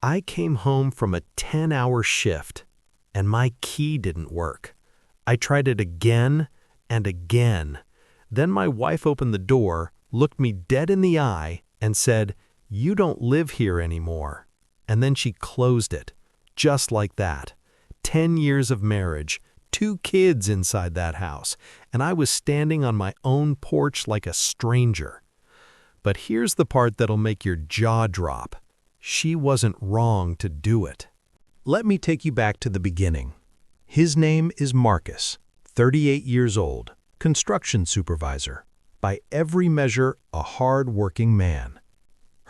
I came home from a 10-hour shift, and my key didn't work. I tried it again and again. Then my wife opened the door, looked me dead in the eye, and said, "You don't live here anymore." And then she closed it, just like that. 10 years of marriage, 2 kids inside that house, and I was standing on my own porch like a stranger. But here's the part that'll make your jaw drop. She wasn't wrong to do it. Let me take you back to the beginning. His name is Marcus, 38 years old, construction supervisor. By every measure, a hard-working man.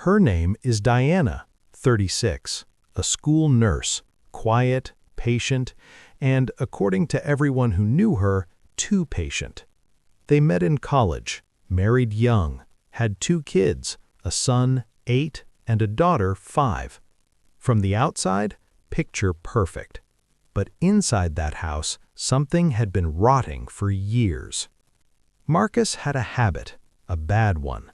Her name is Diana, 36, a school nurse, quiet, patient, and, according to everyone who knew her, too patient. They met in college, married young, had 2 kids, a son, 8, and a daughter, 5. From the outside, picture perfect. But inside that house, something had been rotting for years. Marcus had a habit, a bad one.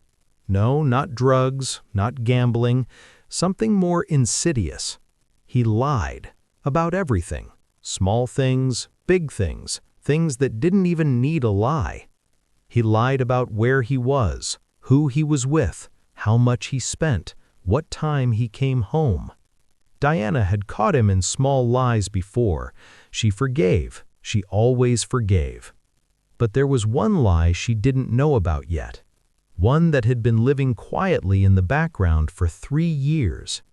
No, not drugs, not gambling, something more insidious. He lied about everything, small things, big things, things that didn't even need a lie. He lied about where he was, who he was with, how much he spent, what time he came home. Diana had caught him in small lies before. She forgave. She always forgave. But there was one lie she didn't know about yet. One that had been living quietly in the background for 3 years.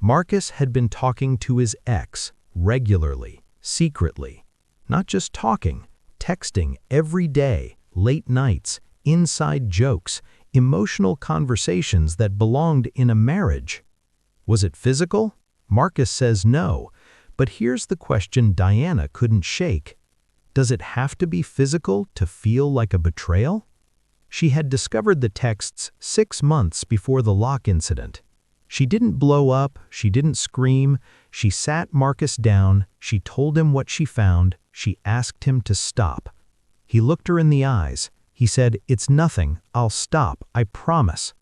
Marcus had been talking to his ex regularly, secretly. Not just talking, texting every day, late nights, inside jokes, emotional conversations that belonged in a marriage. Was it physical? Marcus says no, but here's the question Diana couldn't shake. Does it have to be physical to feel like a betrayal? She had discovered the texts 6 months before the lock incident. She didn't blow up, she didn't scream, she sat Marcus down, she told him what she found, she asked him to stop. He looked her in the eyes. He said, "It's nothing, I'll stop, I promise."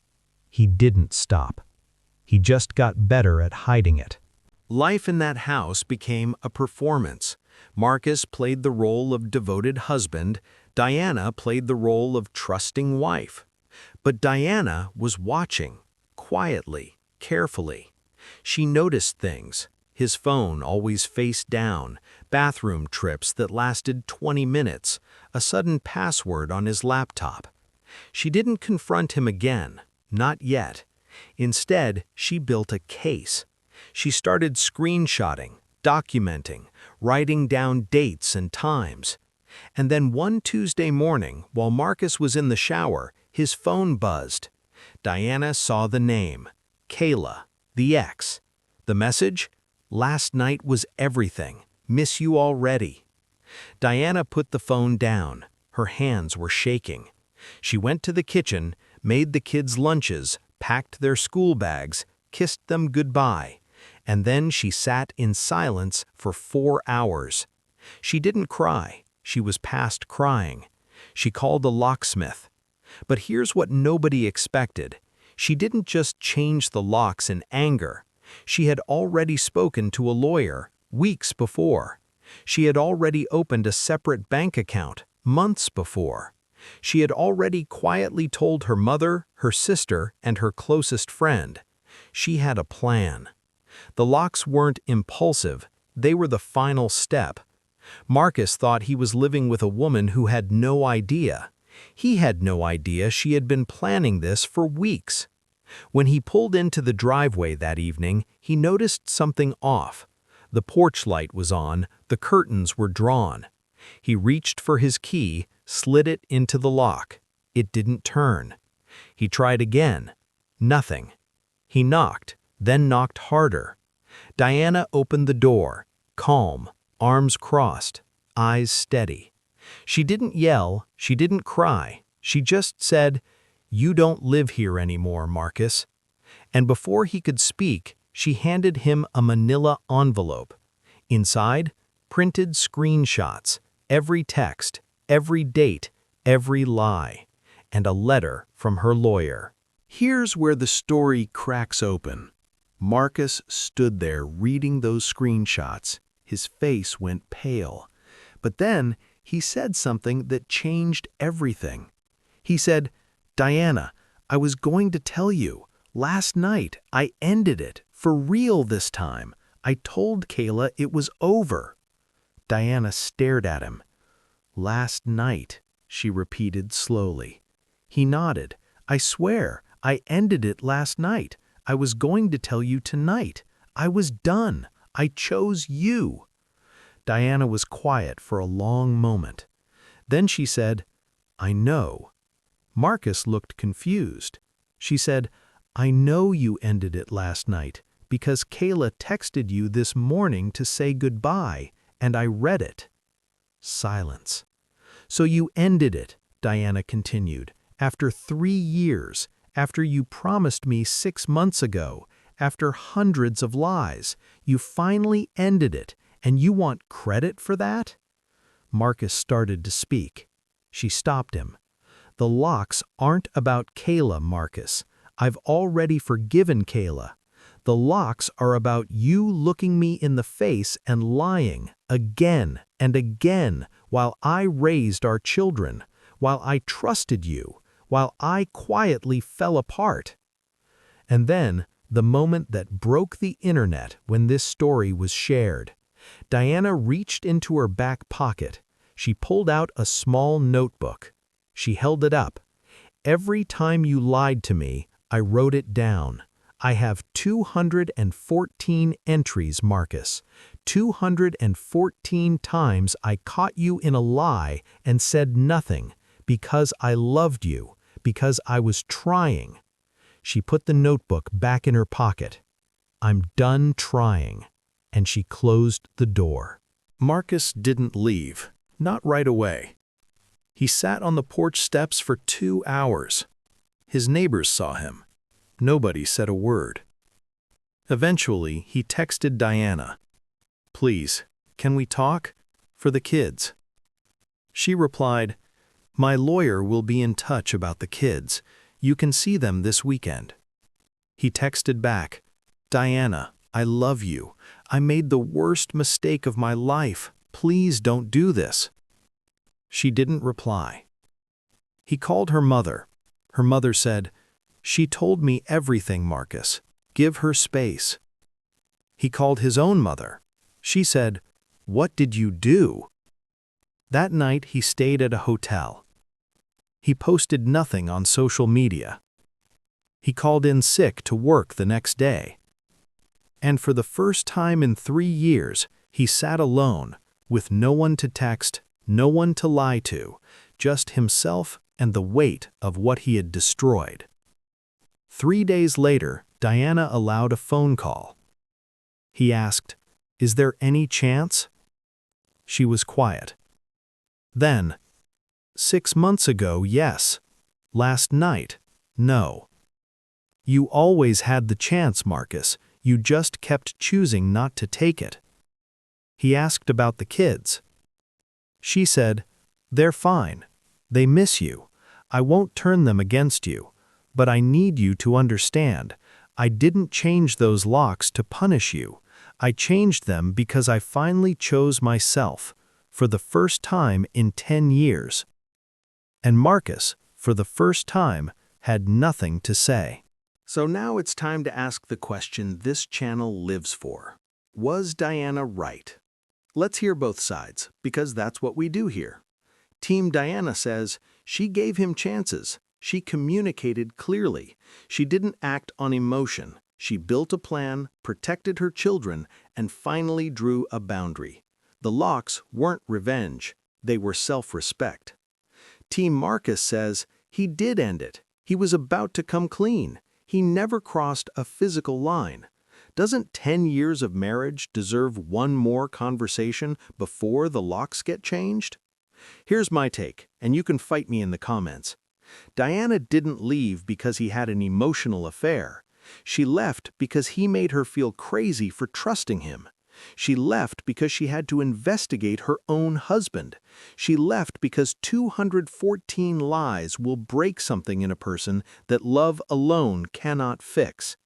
He didn't stop. He just got better at hiding it. Life in that house became a performance. Marcus played the role of devoted husband, Diana played the role of trusting wife. But Diana was watching, quietly, carefully. She noticed things. His phone always face down, bathroom trips that lasted 20 minutes, a sudden password on his laptop. She didn't confront him again, not yet. Instead, she built a case. She started screenshotting, documenting, writing down dates and times. And then one Tuesday morning, while Marcus was in the shower, his phone buzzed. Diana saw the name, Kayla, the ex. The message? "Last night was everything. Miss you already." Diana put the phone down. Her hands were shaking. She went to the kitchen, made the kids' lunches, packed their school bags, kissed them goodbye, and then she sat in silence for 4 hours. She didn't cry. She was past crying. She called a locksmith. But here's what nobody expected. She didn't just change the locks in anger. She had already spoken to a lawyer weeks before. She had already opened a separate bank account months before. She had already quietly told her mother, her sister, and her closest friend. She had a plan. The locks weren't impulsive, they were the final step. Marcus thought he was living with a woman who had no idea. He had no idea she had been planning this for weeks. When he pulled into the driveway that evening, he noticed something off. The porch light was on, the curtains were drawn. He reached for his key, slid it into the lock. It didn't turn. He tried again. Nothing. He knocked, then knocked harder. Diana opened the door, calm, arms crossed, eyes steady. She didn't yell, she didn't cry. She just said, "You don't live here anymore, Marcus." And before he could speak, she handed him a manila envelope. Inside, printed screenshots, every text, every date, every lie, and a letter from her lawyer. Here's where the story cracks open. Marcus stood there reading those screenshots. His face went pale. But then he said something that changed everything. He said, "Diana, I was going to tell you. Last night, I ended it. For real this time. I told Kayla it was over." Diana stared at him. "Last night," she repeated slowly. He nodded. "I swear, I ended it last night. I was going to tell you tonight. I was done. I chose you." Diana was quiet for a long moment. Then she said, "I know." Marcus looked confused. She said, "I know you ended it last night because Kayla texted you this morning to say goodbye, and I read it." Silence. "So you ended it," Diana continued, "after 3 years, after you promised me 6 months ago, after hundreds of lies. You finally ended it, and you want credit for that?" Marcus started to speak. She stopped him. "The locks aren't about Kayla, Marcus. I've already forgiven Kayla. The locks are about you looking me in the face and lying, again and again, while I raised our children, while I trusted you, while I quietly fell apart." And then, the moment that broke the internet when this story was shared. Diana reached into her back pocket. She pulled out a small notebook. She held it up. "Every time you lied to me, I wrote it down. I have 214 entries, Marcus. 214 times I caught you in a lie and said nothing, because I loved you, because I was trying." She put the notebook back in her pocket. "I'm done trying." And she closed the door. Marcus didn't leave, not right away. He sat on the porch steps for 2 hours. His neighbors saw him. Nobody said a word. Eventually, he texted Diana, "Please, can we talk? For the kids." She replied, "My lawyer will be in touch about the kids. You can see them this weekend." He texted back, "Diana, I love you. I made the worst mistake of my life. Please don't do this." She didn't reply. He called her mother. Her mother said, "She told me everything, Marcus. Give her space." He called his own mother. She said, "What did you do?" That night he stayed at a hotel. He posted nothing on social media. He called in sick to work the next day. And for the first time in 3 years, he sat alone, with no one to text, no one to lie to, just himself and the weight of what he had destroyed. 3 days later, Diana allowed a phone call. He asked, "Is there any chance?" She was quiet. Then, "6 months ago, yes. Last night, no." "You always had the chance, Marcus. You just kept choosing not to take it." He asked about the kids. She said, "They're fine. They miss you. I won't turn them against you. But I need you to understand. I didn't change those locks to punish you. I changed them because I finally chose myself, for the first time in 10 years." And Marcus, for the first time, had nothing to say. So now it's time to ask the question this channel lives for. Was Diana right? Let's hear both sides, because that's what we do here. Team Diana says she gave him chances. She communicated clearly. She didn't act on emotion. She built a plan, protected her children, and finally drew a boundary. The locks weren't revenge. They were self-respect. Team Marcus says he did end it. He was about to come clean. He never crossed a physical line. Doesn't 10 years of marriage deserve one more conversation before the locks get changed? Here's my take, and you can fight me in the comments. Diana didn't leave because he had an emotional affair. She left because he made her feel crazy for trusting him. She left because she had to investigate her own husband. She left because 214 lies will break something in a person that love alone cannot fix.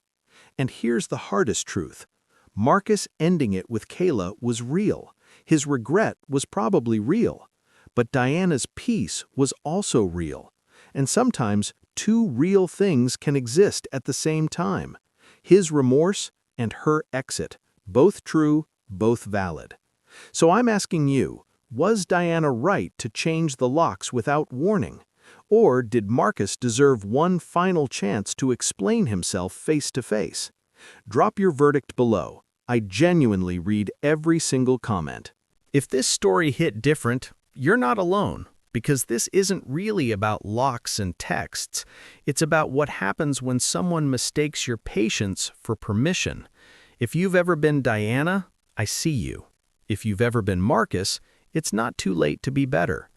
And here's the hardest truth. Marcus ending it with Kayla was real. His regret was probably real. But Diana's peace was also real. And sometimes two real things can exist at the same time. His remorse and her exit, both true, both valid. So I'm asking you, was Diana right to change the locks without warning? Or did Marcus deserve one final chance to explain himself face to face? Drop your verdict below. I genuinely read every single comment. If this story hit different, you're not alone, because this isn't really about locks and texts. It's about what happens when someone mistakes your patience for permission. If you've ever been Diana, I see you. If you've ever been Marcus, it's not too late to be better.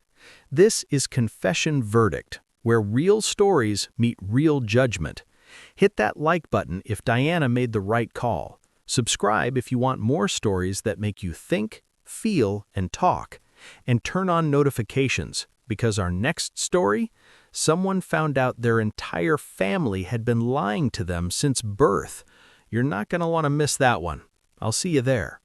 This is Confession Verdict, where real stories meet real judgment. Hit that like button if Diana made the right call. Subscribe if you want more stories that make you think, feel, and talk. And turn on notifications, because our next story, someone found out their entire family had been lying to them since birth. You're not going to want to miss that one. I'll see you there.